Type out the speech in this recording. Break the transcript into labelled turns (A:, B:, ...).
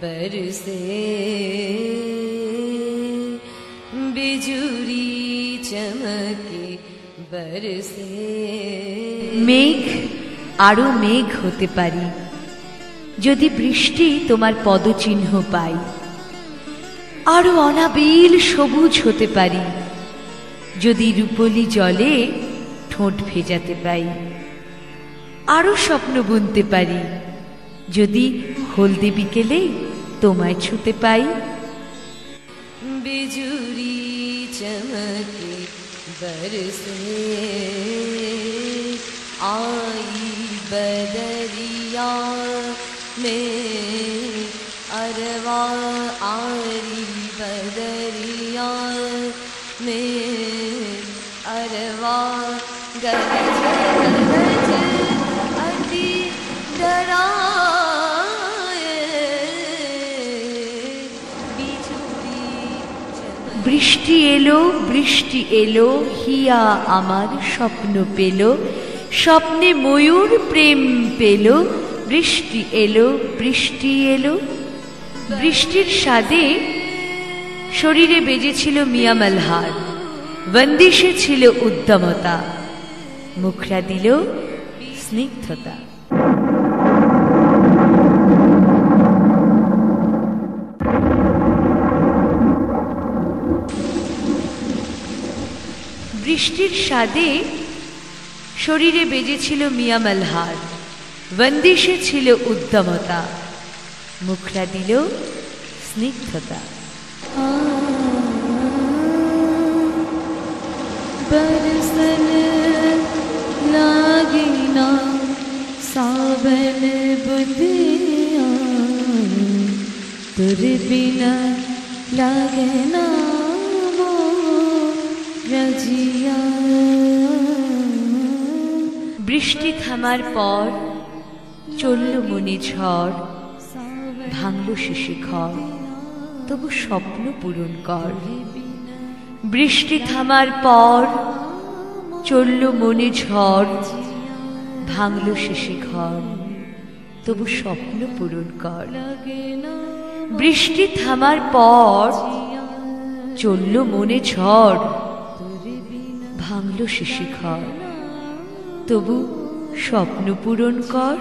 A: बरसे बिजुरी चमके बरसे।
B: মেঘ আরো মেঘ হতে পারি, যদি বৃষ্টি তোমার পদচিহ্ন পাই। আরো অনাবিল সবুজ হতে পারি, যদি রূপলি জলে ঠোঁট ভেজাতে পাই। আরো স্বপ্ন বুনতে পারি, যদি হলদে বিকেলে তোমায় ছুতে পাই।
A: बिजुरी चमके बरसे आई बदरिया में अरवा आरी बदरिया में अरवा गरज गरज अति डराए।
B: বৃষ্টি এলো, বৃষ্টি এলো, হিয়া আমার স্বপ্ন পেল, স্বপ্নে ময়ূর প্রেম পেল। বৃষ্টি এলো, বৃষ্টি এলো। বৃষ্টির স্বাদে শরীরে বেজেছিল মিয়া মলহার, বন্দিশে ছিল উদ্যমতা, মুখরা দিল স্নিগ্ধতা। বৃষ্টির স্বাদে শরীরে বেজেছিল মিয়া মলহার, বন্দিশে ছিল উদ্যমতা, মুখরা দিল স্নিগ্ধতা।
A: बरसन लागी ना सावन बुदिया, तुर बिना लागे ना वो रजिया।
B: বৃষ্টি থামার পর চলল মনে ঝড়, ভাঙল শিশি ঘর, তবু স্বপ্ন পূরণ কর। বৃষ্টি থামার পর চলল মনে ঝড়, ভাঙল শিশি ঘর, তবু স্বপ্ন পূরণ কর। বৃষ্টি থামার পর চলল মনে ঝড়, ভাঙল শিশি ঘর, তবু স্বপ্ন পূরণ কর।